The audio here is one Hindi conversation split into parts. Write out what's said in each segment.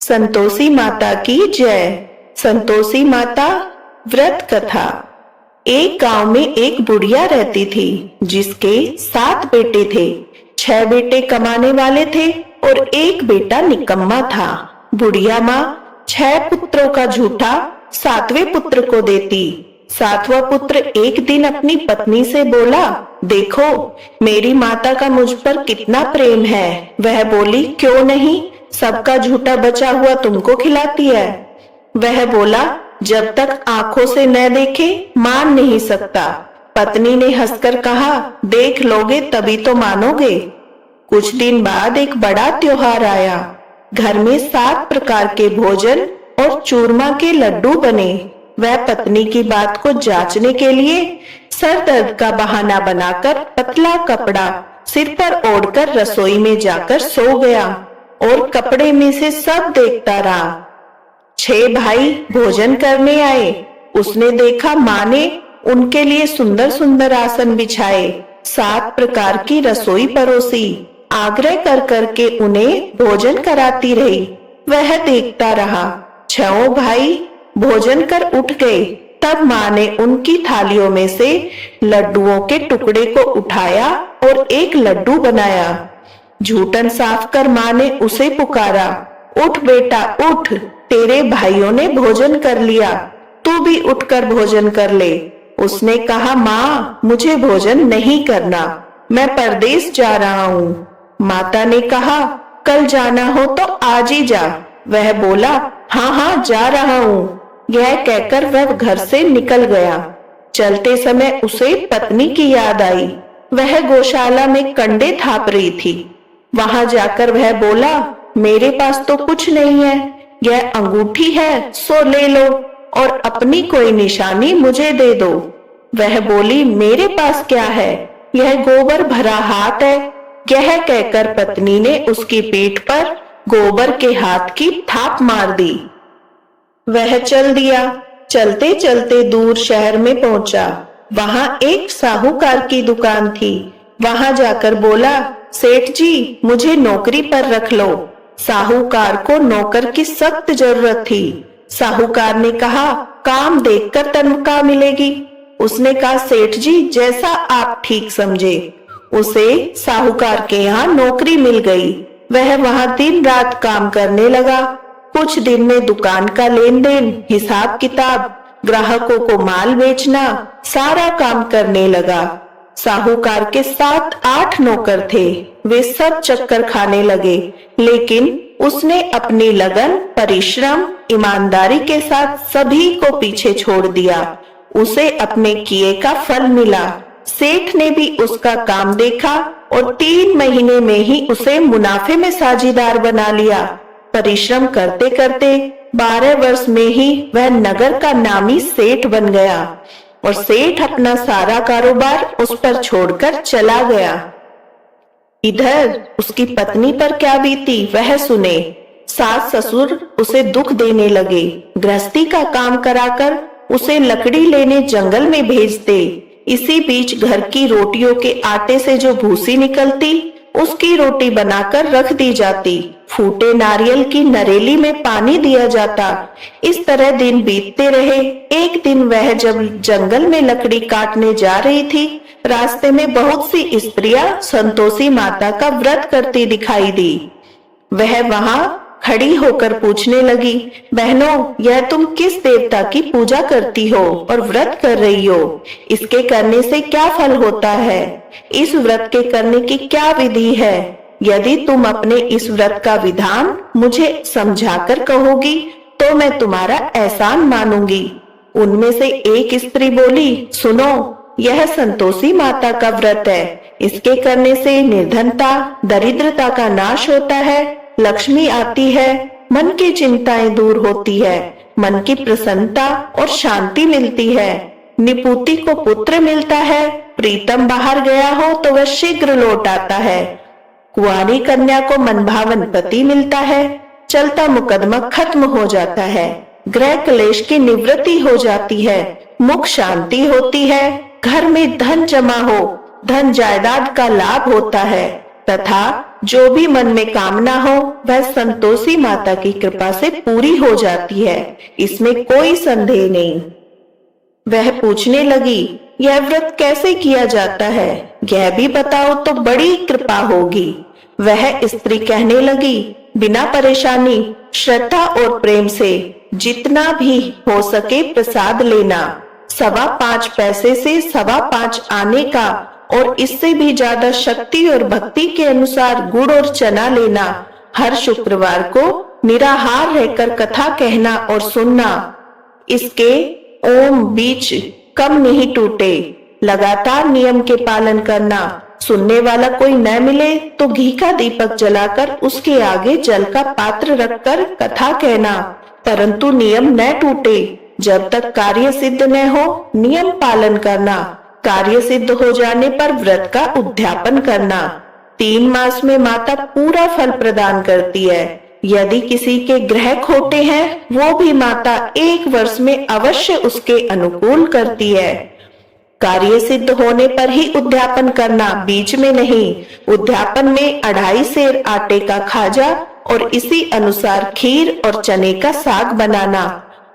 संतोषी माता की जय। संतोषी माता व्रत कथा। एक गांव में एक बुढ़िया रहती थी जिसके 7 बेटे थे। 6 बेटे कमाने वाले थे और एक बेटा निकम्मा था। बुढ़िया माँ 6 पुत्रों का झूठा 7वें पुत्र को देती। 7वां पुत्र एक दिन अपनी पत्नी से बोला, देखो मेरी माता का मुझ पर कितना प्रेम है। वह बोली, क्यों नहीं, सबका झूठा बचा हुआ तुमको खिलाती है। वह बोला, जब तक आंखों से न देखे मान नहीं सकता। पत्नी ने हंसकर कहा, देख लोगे तभी तो मानोगे। कुछ दिन बाद एक बड़ा त्योहार आया। घर में 7 प्रकार के भोजन और चूरमा के लड्डू बने। वह पत्नी की बात को जांचने के लिए सर दर्द का बहाना बनाकर पतला कपड़ा सिर पर ओढ़कर रसोई में जाकर सो गया और कपड़े में से सब देखता रहा। 6 भाई भोजन करने आए। उसने देखा माँ ने उनके लिए सुंदर सुंदर आसन बिछाए, 7 प्रकार की रसोई परोसी, आग्रह कर करके उन्हें भोजन कराती रही। वह देखता रहा। 6 भाई भोजन कर उठ गए। तब माँ ने उनकी थालियों में से लड्डुओं के टुकड़े को उठाया और एक लड्डू बनाया। जूठन साफ कर माँ ने उसे पुकारा, उठ बेटा उठ, तेरे भाइयों ने भोजन कर लिया, तू भी उठकर भोजन कर ले। उसने कहा, माँ मुझे भोजन नहीं करना, मैं परदेश जा रहा हूँ। माता ने कहा, कल जाना हो तो आज ही जा। वह बोला, हाँ हाँ जा रहा हूँ। यह कहकर वह घर से निकल गया। चलते समय उसे पत्नी की याद आई। वह गौशाला में कंडे थाप रही थी। वहां जाकर वह बोला, मेरे पास तो कुछ नहीं है, यह अंगूठी है सो ले लो और अपनी कोई निशानी मुझे दे दो। वह बोली, मेरे पास क्या है, यह गोबर भरा हाथ है। यह कहकर पत्नी ने उसकी पीठ पर गोबर के हाथ की थाप मार दी। वह चल दिया। चलते चलते दूर शहर में पहुंचा। वहां एक साहूकार की दुकान थी। वहां जाकर बोला, सेठ जी मुझे नौकरी पर रख लो। साहूकार को नौकर की सख्त जरूरत थी। साहूकार ने कहा, काम देखकर तनख्वाह मिलेगी। उसने कहा, सेठ जी जैसा आप ठीक समझे। उसे साहूकार के यहाँ नौकरी मिल गई। वह वहां दिन रात काम करने लगा। कुछ दिन में दुकान का लेन देन, हिसाब किताब, ग्राहकों को माल बेचना, सारा काम करने लगा। साहूकार के 7-8 नौकर थे। वे सब चक्कर खाने लगे, लेकिन उसने अपनी लगन, परिश्रम, ईमानदारी के साथ सभी को पीछे छोड़ दिया। उसे अपने किए का फल मिला। सेठ ने भी उसका काम देखा और 3 महीने में ही उसे मुनाफे में साझीदार बना लिया। परिश्रम करते करते 12 वर्ष में ही वह नगर का नामी सेठ बन गया और सेठ अपना सारा कारोबार उस पर छोड़कर चला गया। इधर उसकी पत्नी पर क्या बीती वह सुने। सास ससुर उसे दुख देने लगे। गृहस्थी का काम कराकर उसे लकड़ी लेने जंगल में भेजते। इसी बीच घर की रोटियों के आटे से जो भूसी निकलती उसकी रोटी बनाकर रख दी जाती। फूटे नारियल की नरेली में पानी दिया जाता। इस तरह दिन बीतते रहे। एक दिन वह जब जंगल में लकड़ी काटने जा रही थी, रास्ते में बहुत सी स्त्रियां संतोषी माता का व्रत करती दिखाई दी। वह वहां खड़ी होकर पूछने लगी, बहनों यह तुम किस देवता की पूजा करती हो और व्रत कर रही हो? इसके करने से क्या फल होता है? इस व्रत के करने की क्या विधि है? यदि तुम अपने इस व्रत का विधान मुझे समझाकर कहोगी तो मैं तुम्हारा एहसान मानूंगी। उनमें से एक स्त्री बोली, सुनो यह संतोषी माता का व्रत है। इसके करने से निर्धनता, दरिद्रता का नाश होता है, लक्ष्मी आती है, मन की चिंताएं दूर होती है, मन की प्रसन्नता और शांति मिलती है, निपुति को पुत्र मिलता है, प्रीतम बाहर गया हो तो वह शीघ्र लौट आता है, कुंवारी कन्या को मनभावन पति मिलता है, चलता मुकदमा खत्म हो जाता है, ग्रह क्लेश की निवृत्ति हो जाती है, मुख शांति होती है, घर में धन जमा हो, धन जायदाद का लाभ होता है, तथा जो भी मन में कामना हो वह संतोषी माता की कृपा से पूरी हो जाती है, इसमें कोई संदेह नहीं। वह पूछने लगी, यह व्रत कैसे किया जाता है, यह भी बताओ तो बड़ी कृपा होगी। वह स्त्री कहने लगी, बिना परेशानी, श्रद्धा और प्रेम से जितना भी हो सके प्रसाद लेना, 5.25 पैसे से 5.25 आने का, और इससे भी ज्यादा शक्ति और भक्ति के अनुसार गुड़ और चना लेना। हर शुक्रवार को निराहार रहकर कथा कहना और सुनना। इसके ओम बीच कम नहीं टूटे। लगातार नियम के पालन करना। सुनने वाला कोई न मिले तो घी का दीपक जलाकर उसके आगे जल का पात्र रखकर कथा कहना, परंतु नियम न टूटे। जब तक कार्य सिद्ध न हो नियम पालन करना। कार्य सिद्ध हो जाने पर व्रत का उद्यापन करना। 3 मास में माता पूरा फल प्रदान करती है। यदि किसी के ग्रह खोटे हैं वो भी माता 1 वर्ष में अवश्य उसके अनुकूल करती है। कार्य सिद्ध होने पर ही उद्यापन करना, बीच में नहीं। उद्यापन में 2.5 सेर आटे का खाजा और इसी अनुसार खीर और चने का साग बनाना।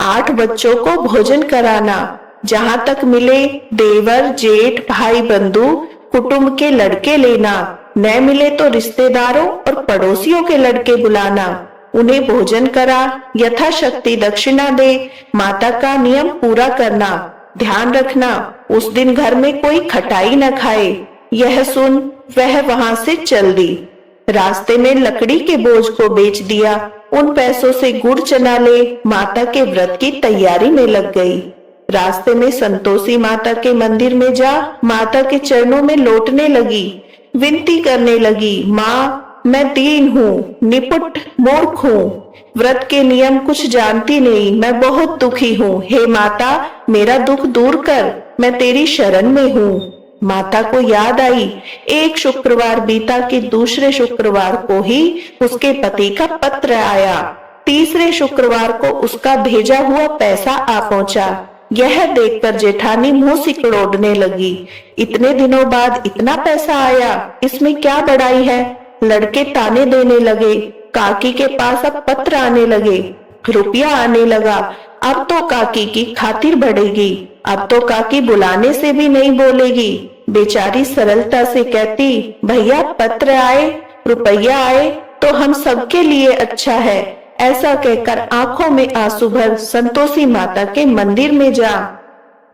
8 बच्चों को भोजन कराना। जहाँ तक मिले देवर, जेठ, भाई, बंधु, कुटुंब के लड़के लेना। न मिले तो रिश्तेदारों और पड़ोसियों के लड़के बुलाना। उन्हें भोजन करा, यथाशक्ति दक्षिणा दे। माता का नियम पूरा करना। ध्यान रखना उस दिन घर में कोई खटाई न खाए। यह सुन वह वहां से चल दी। रास्ते में लकड़ी के बोझ को बेच दिया। उन पैसों से गुड़ चना ले माता के व्रत की तैयारी में लग गई। रास्ते में संतोषी माता के मंदिर में जा माता के चरणों में लौटने लगी। विनती करने लगी, माँ मैं दीन हूँ, निपुट मूर्ख हूँ, व्रत के नियम कुछ जानती नहीं, मैं बहुत दुखी हूँ। हे माता मेरा दुख दूर कर, मैं तेरी शरण में हूँ। माता को याद आई, एक शुक्रवार बीता कि दूसरे शुक्रवार को ही उसके पति का पत्र आया। तीसरे शुक्रवार को उसका भेजा हुआ पैसा आ पहुंचा। यह देखकर जेठानी मुंह सिकुड़ने लगी। इतने दिनों बाद इतना पैसा आया, इसमें क्या बड़ाई है। लड़के ताने देने लगे। काकी के पास अब पत्र आने लगे, रुपया आने लगा। अब तो काकी की खातिर बढ़ेगी। अब तो काकी बुलाने से भी नहीं बोलेगी। बेचारी सरलता से कहती, भैया पत्र आए, रुपया आए तो हम सबके लिए अच्छा है। ऐसा कहकर आंखों में आंसू भर संतोषी माता के मंदिर में जा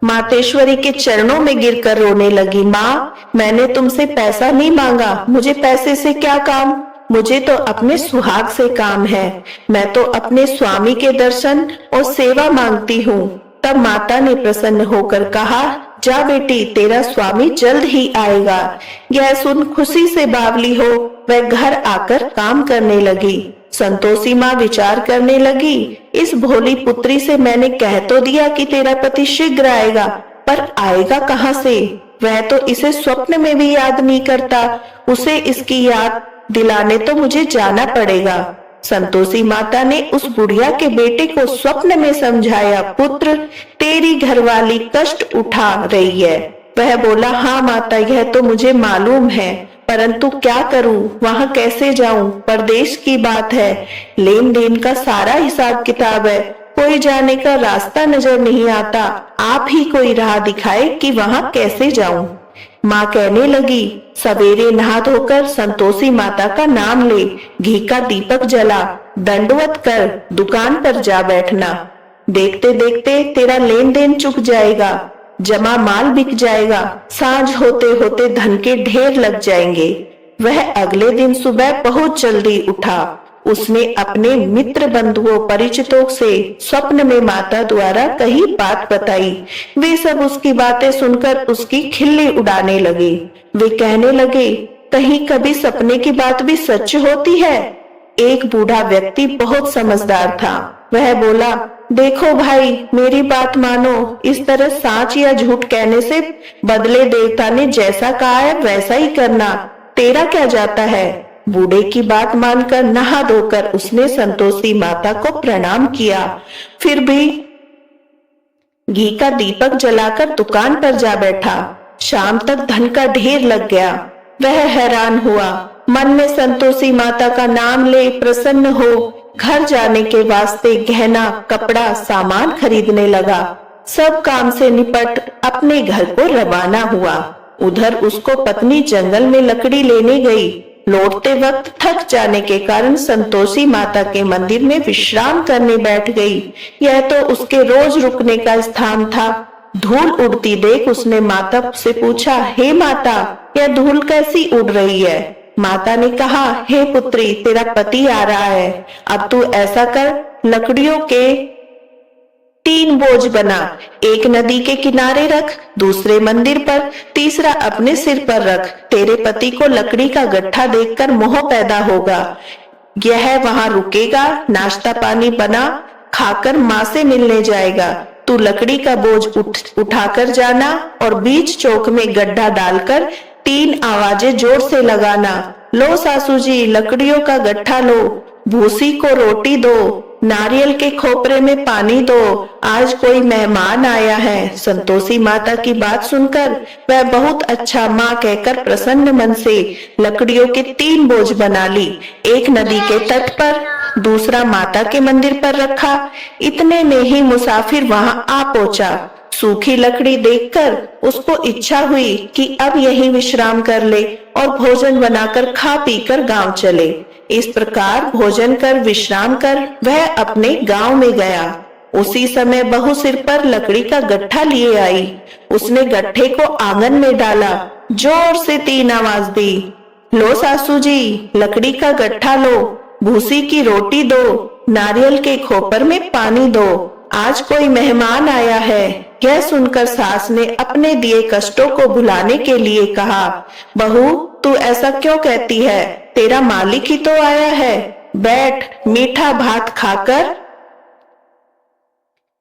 मातेश्वरी के चरणों में गिरकर रोने लगी। माँ मैंने तुमसे पैसा नहीं मांगा, मुझे पैसे से क्या काम, मुझे तो अपने सुहाग से काम है। मैं तो अपने स्वामी के दर्शन और सेवा मांगती हूँ। तब माता ने प्रसन्न होकर कहा, जा बेटी तेरा स्वामी जल्द ही आएगा। यह सुन खुशी से बावली हो वह घर आकर काम करने लगी। संतोषी माँ विचार करने लगी, इस भोली पुत्री से मैंने कह तो दिया कि तेरा पति शीघ्र आएगा, पर आएगा कहाँ से। वह तो इसे स्वप्न में भी याद नहीं करता। उसे इसकी याद दिलाने तो मुझे जाना पड़ेगा। संतोषी माता ने उस बुढ़िया के बेटे को स्वप्न में समझाया, पुत्र तेरी घरवाली कष्ट उठा रही है। वह बोला, हाँ माता यह तो मुझे मालूम है, परंतु क्या करूं, वहां कैसे जाऊं, परदेश की बात है, लेन देन का सारा हिसाब किताब है, कोई जाने का रास्ता नजर नहीं आता। आप ही कोई राह दिखाए कि वहां कैसे जाऊं। माँ कहने लगी, सवेरे नहा धोकर संतोषी माता का नाम ले, घी का दीपक जला, दंडवत कर दुकान पर जा बैठना। देखते देखते तेरा लेन देन चुक जाएगा, जमा माल बिक जाएगा, सांझ होते होते धन के ढेर लग जाएंगे। वह अगले दिन सुबह बहुत जल्दी उठा। उसने अपने मित्र बंधुओं परिचितों से स्वप्न में माता द्वारा कही बात बताई। वे सब उसकी बातें सुनकर उसकी खिल्ली उड़ाने लगे। वे कहने लगे, कहीं कभी सपने की बात भी सच होती है। एक बूढ़ा व्यक्ति बहुत समझदार था। वह बोला, देखो भाई मेरी बात मानो, इस तरह साच या झूठ कहने से बदले देवता ने जैसा कहा है वैसा ही करना, तेरा क्या जाता है। बूढ़े की बात मानकर नहा धोकर उसने संतोषी माता को प्रणाम किया। फिर भी घी का दीपक जलाकर दुकान पर जा बैठा। शाम तक धन का ढेर लग गया। वह हैरान हुआ, मन में संतोषी माता का नाम ले प्रसन्न हो घर जाने के वास्ते गहना कपड़ा सामान खरीदने लगा। सब काम से निपट अपने घर को रवाना हुआ। उधर उसको पत्नी जंगल में लकड़ी लेने गई। लौटते वक्त थक जाने के कारण संतोषी माता के मंदिर में विश्राम करने बैठ गई। यह तो उसके रोज रुकने का स्थान था। धूल उड़ती देख उसने माता से पूछा, हे माता, यह धूल कैसी उड़ रही है? माता ने कहा, हे पुत्री, तेरा पति आ रहा है। अब तू ऐसा कर, लकड़ियों के 3 बोझ बना, एक नदी के किनारे रख, दूसरे मंदिर पर, तीसरा अपने सिर पर रख। तेरे पति को लकड़ी का गट्ठा देखकर मोह पैदा होगा। यह वहां रुकेगा, नाश्ता पानी बना खाकर माँ से मिलने जाएगा। तू लकड़ी का बोझ उठाकर जाना और बीच चौक में गड्ढा डालकर 3 आवाजें जोर से लगाना। लो सासू जी, लकड़ियों का गट्ठा लो, भूसी को रोटी दो, नारियल के खोपरे में पानी दो, आज कोई मेहमान आया है। संतोषी माता की बात सुनकर वह बहुत अच्छा माँ कहकर प्रसन्न मन से लकड़ियों के 3 बोझ बना ली। एक नदी के तट पर, दूसरा माता के मंदिर पर रखा। इतने में ही मुसाफिर वहां आ पहुंचा। सूखी लकड़ी देखकर उसको इच्छा हुई कि अब यहीं विश्राम कर ले और भोजन बनाकर खा पीकर गांव चले। इस प्रकार भोजन कर विश्राम कर वह अपने गांव में गया। उसी समय बहू सिर पर लकड़ी का गट्ठा लिए आई। उसने गट्ठे को आंगन में डाला, जोर से 3 आवाज दी, लो सासू जी, लकड़ी का गट्ठा लो, भूसी की रोटी दो, नारियल के खोपर में पानी दो, आज कोई मेहमान आया है। यह सुनकर सास ने अपने दिए कष्टों को भुलाने के लिए कहा, बहू, तू ऐसा क्यों कहती है? तेरा मालिक ही तो आया है। बैठ, मीठा भात खाकर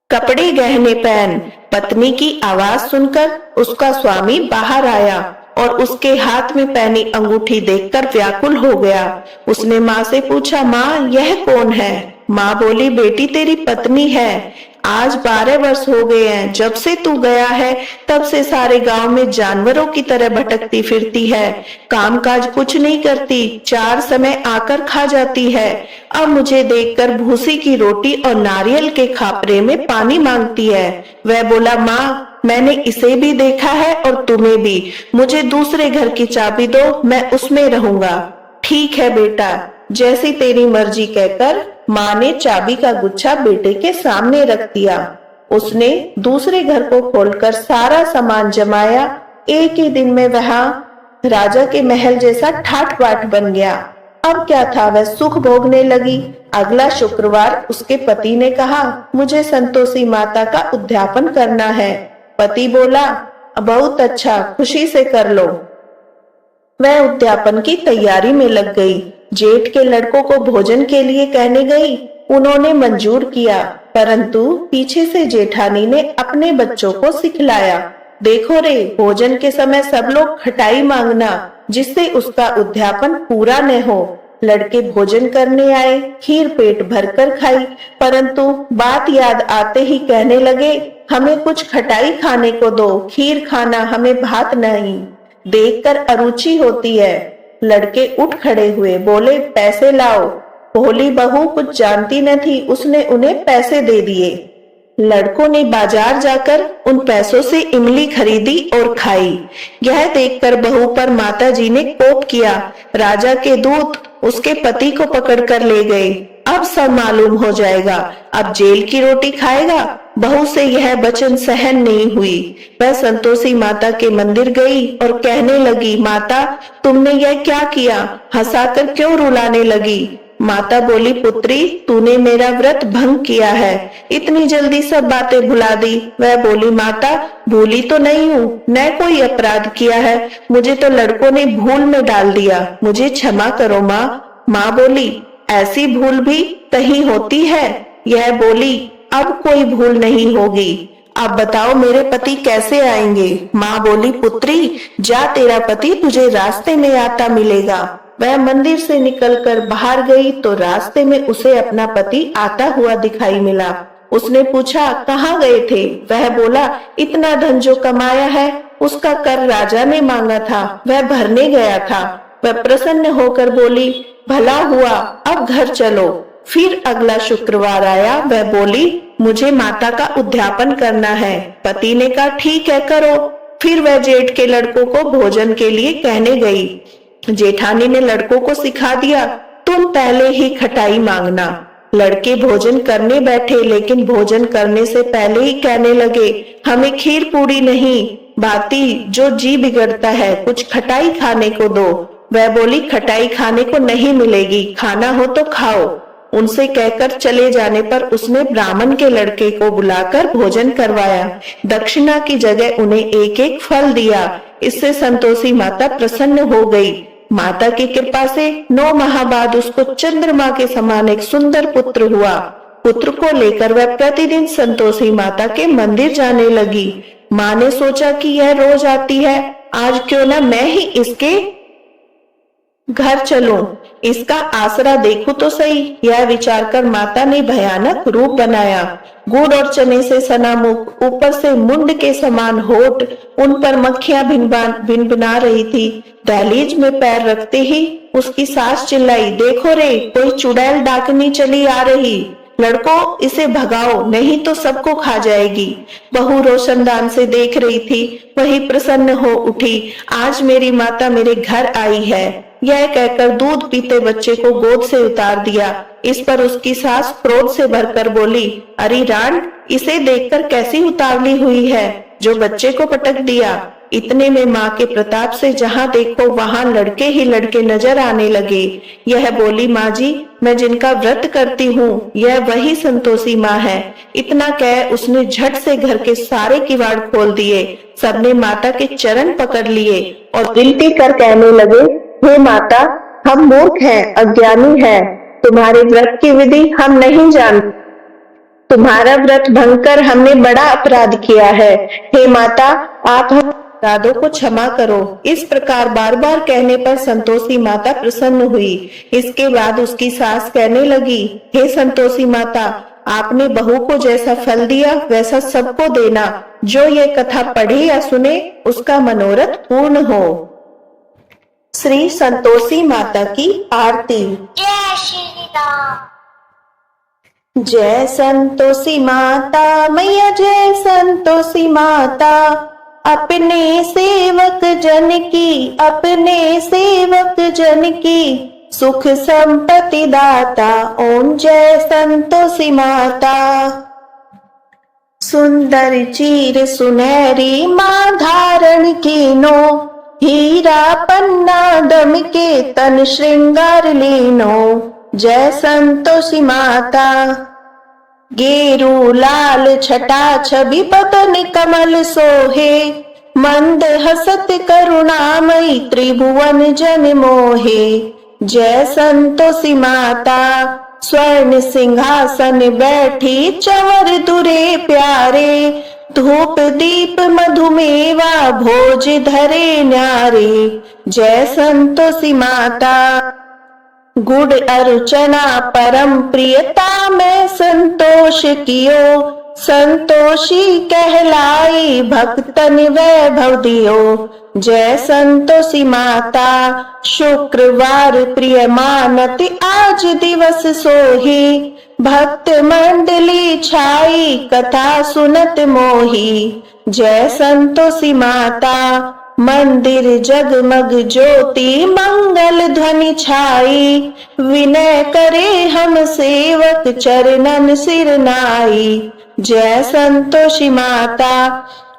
कपड़े गहने पहन। पत्नी की आवाज सुनकर उसका स्वामी बाहर आया और उसके हाथ में पहनी अंगूठी देखकर व्याकुल हो गया। उसने माँ से पूछा, माँ, यह कौन है? माँ बोली, बेटी, तेरी पत्नी है। आज 12 वर्ष हो गए हैं। जब से तू गया है तब से सारे गांव में जानवरों की तरह भटकती फिरती है। कामकाज कुछ नहीं करती, 4 समय आकर खा जाती है। अब मुझे देखकर भूसी की रोटी और नारियल के खापरे में पानी मांगती है। वह बोला, माँ, मैंने इसे भी देखा है और तुम्हें भी। मुझे दूसरे घर की चाबी दो, मैं उसमें रहूंगा। ठीक है बेटा, जैसी तेरी मर्जी कहकर माँ ने चाबी का गुच्छा बेटे के सामने रख दिया। उसने दूसरे घर को खोलकर सारा सामान जमाया। एक ही दिन में वह राजा के महल जैसा ठाट बाट बन गया। अब क्या था, वह सुख भोगने लगी। अगला शुक्रवार उसके पति ने कहा, मुझे संतोषी माता का उद्यापन करना है। पति बोला, बहुत अच्छा, खुशी से कर लो। वह उद्यापन की तैयारी में लग गई। जेठ के लड़कों को भोजन के लिए कहने गई। उन्होंने मंजूर किया, परंतु पीछे से जेठानी ने अपने बच्चों को सिखलाया, देखो रे, भोजन के समय सब लोग खटाई मांगना, जिससे उसका उद्यापन पूरा न हो। लड़के भोजन करने आए, खीर पेट भरकर खाई, परंतु बात याद आते ही कहने लगे, हमें कुछ खटाई खाने को दो, खीर खाना, हमें भात नहीं। देखकर अरुचि होती है। लड़के उठ खड़े हुए, बोले, पैसे लाओ। भोली बहू कुछ जानती न थी, उसने उन्हें पैसे दे दिए। लड़कों ने बाजार जाकर उन पैसों से इमली खरीदी और खाई। यह देखकर बहू पर माताजी ने कोप किया। राजा के दूत उसके पति को पकड़कर ले गए। अब सब मालूम हो जाएगा, अब जेल की रोटी खाएगा। बहू से यह वचन सहन नहीं हुई। वह संतोषी माता के मंदिर गई और कहने लगी, माता, तुमने यह क्या किया? हंसाकर क्यों रुलाने लगी? माता बोली, पुत्री, तूने मेरा व्रत भंग किया है, इतनी जल्दी सब बातें भुला दी। वह बोली, माता, भूली तो नहीं हूँ, न कोई अपराध किया है, मुझे तो लड़कों ने भूल में डाल दिया, मुझे क्षमा करो माँ। माँ बोली, ऐसी भूल भी कहीं होती है? यह बोली, अब कोई भूल नहीं होगी। अब बताओ मेरे पति कैसे आएंगे? माँ बोली, पुत्री, जा, तेरा पति तुझे रास्ते में आता मिलेगा। वह मंदिर से निकलकर बाहर गई तो रास्ते में उसे अपना पति आता हुआ दिखाई मिला। उसने पूछा, कहाँ गए थे? वह बोला, इतना धन जो कमाया है उसका कर राजा ने मांगा था, वह भरने गया था। वह प्रसन्न होकर बोली, भला हुआ, अब घर चलो। फिर अगला शुक्रवार आया, वह बोली, मुझे माता का उद्यापन करना है। पति ने कहा, ठीक है, करो। फिर वह जेठ के लड़कों को भोजन के लिए कहने गई। जेठानी ने लड़कों को सिखा दिया, तुम पहले ही खटाई मांगना। लड़के भोजन करने बैठे, लेकिन भोजन करने से पहले ही कहने लगे, हमें खीर पूरी नहीं, भाती जो जी बिगड़ता है, कुछ खटाई खाने को दो। वह बोली, खटाई खाने को नहीं मिलेगी, खाना हो तो खाओ। उनसे कहकर चले जाने पर उसने ब्राह्मण के लड़के को बुलाकर भोजन करवाया। दक्षिणा की जगह उन्हें एक एक फल दिया। इससे संतोषी माता प्रसन्न हो गई। माता की कृपा से 9 माह बाद उसको चंद्रमा के समान एक सुंदर पुत्र हुआ। पुत्र को लेकर वह प्रतिदिन संतोषी माता के मंदिर जाने लगी। माँ ने सोचा कि यह रोज आती है, आज क्यों ना मैं ही इसके घर चलूं, इसका आसरा देखूं तो सही। यह विचार कर माता ने भयानक रूप बनाया। गुड़ और चने से सना मुख, ऊपर से मुंड के समान होठ, उन पर मक्खियां भिनभिना रही थी। दहलीज में पैर रखते ही उसकी सास चिल्लाई, देखो रे, कोई चुड़ैल डाकनी चली आ रही, लड़कों इसे भगाओ, नहीं तो सबको खा जाएगी। बहू रोशनदान से देख रही थी, वही प्रसन्न हो उठी, आज मेरी माता मेरे घर आई है। यह कहकर दूध पीते बच्चे को गोद से उतार दिया। इस पर उसकी सास क्रोध से भरकर बोली, अरे रान, इसे देखकर कैसी उतावली हुई है, जो बच्चे को पटक दिया। इतने में माँ के प्रताप से जहाँ देखो वहाँ लड़के ही लड़के नजर आने लगे। यह बोली, माँ जी, मैं जिनका व्रत करती हूँ, यह वही संतोषी माँ है। इतना कह उसने झट से घर के सारे किवाड़ खोल दिए। सबने माता के चरण पकड़ लिए और विनती कर कहने लगे, हे माता, हम मूर्ख हैं, अज्ञानी हैं, तुम्हारे व्रत की विधि हम नहीं जानते। तुम्हारा व्रत भंग कर हमने बड़ा अपराध किया है। हे माता, आप हम अपराधों को क्षमा करो। इस प्रकार बार बार कहने पर संतोषी माता प्रसन्न हुई। इसके बाद उसकी सास कहने लगी, हे संतोषी माता, आपने बहू को जैसा फल दिया वैसा सबको देना। जो ये कथा पढ़े या सुने उसका मनोरथ पूर्ण हो। श्री संतोषी माता की आरती। जय श्री राम। जय संतोषी माता मैया, जय संतोषी माता, अपने सेवक जन की, अपने सेवक जन की सुख संपत्ति दाता। ओम जय संतोषी माता। सुंदर चीर सुनहरी माँ धारण कीनो, हीरा पन्ना दम के तन श्रृंगार लीनो। जय संतोषी माता। गेरू लाल छटा छवि बदन कमल सोहे, मंद हसत करुणामयी त्रिभुवन जन मोहे। जय संतोषी माता। स्वर्ण सिंहासन बैठी चंवर दुरे प्यारे, धूप दीप मधुमेवा भोज धरे न्यारे। जय संतोषी माता। गुड़ अर्चना परम प्रियता में संतोष कियो, संतोषी कहलाई भक्तन वैभव दियो। जय संतोषी माता। शुक्रवार प्रिय मानत आज दिवस सोही, भक्त मंडली छाई कथा सुनत मोही। जय संतोषी माता। मंदिर जगमग ज्योति मंगल ध्वनि छाई, विनय करे हम सेवक चरणन सिर नाई। जय संतोषी माता।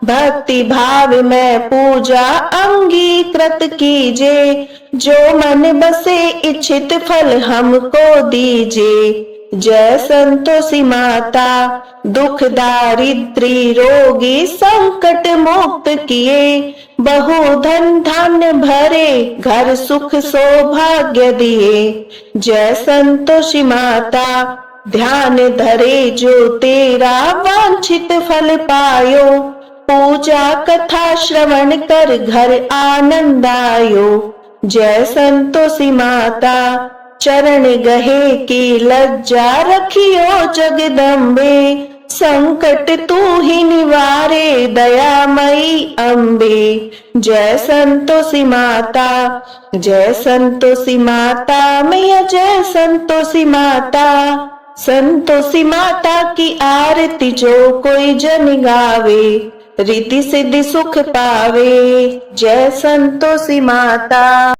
भक्ति भाव में पूजा अंगीकृत कीजे, जो मन बसे इच्छित फल हमको दीजे। जय संतोषी माता। दुख दारिद्री रोगी संकट मुक्त किए, बहु धन धान्य भरे घर सुख सौभाग्य दिए। जय संतोषी माता। ध्यान धरे जो तेरा वांछित फल पायो, पूजा कथा श्रवण कर घर आनंद आयो। जय संतोषी माता। चरण गहे की लज्जा रखियो जगदम्बे, संकट तू ही निवारे दयामयी अम्बे। जय संतोषी माता, जय संतोषी माता, मैया जय संतोषी माता। संतोषी माता की आरती जो कोई जन गावे, रिद्धि सिद्धि सुख पावे। जय संतोषी माता।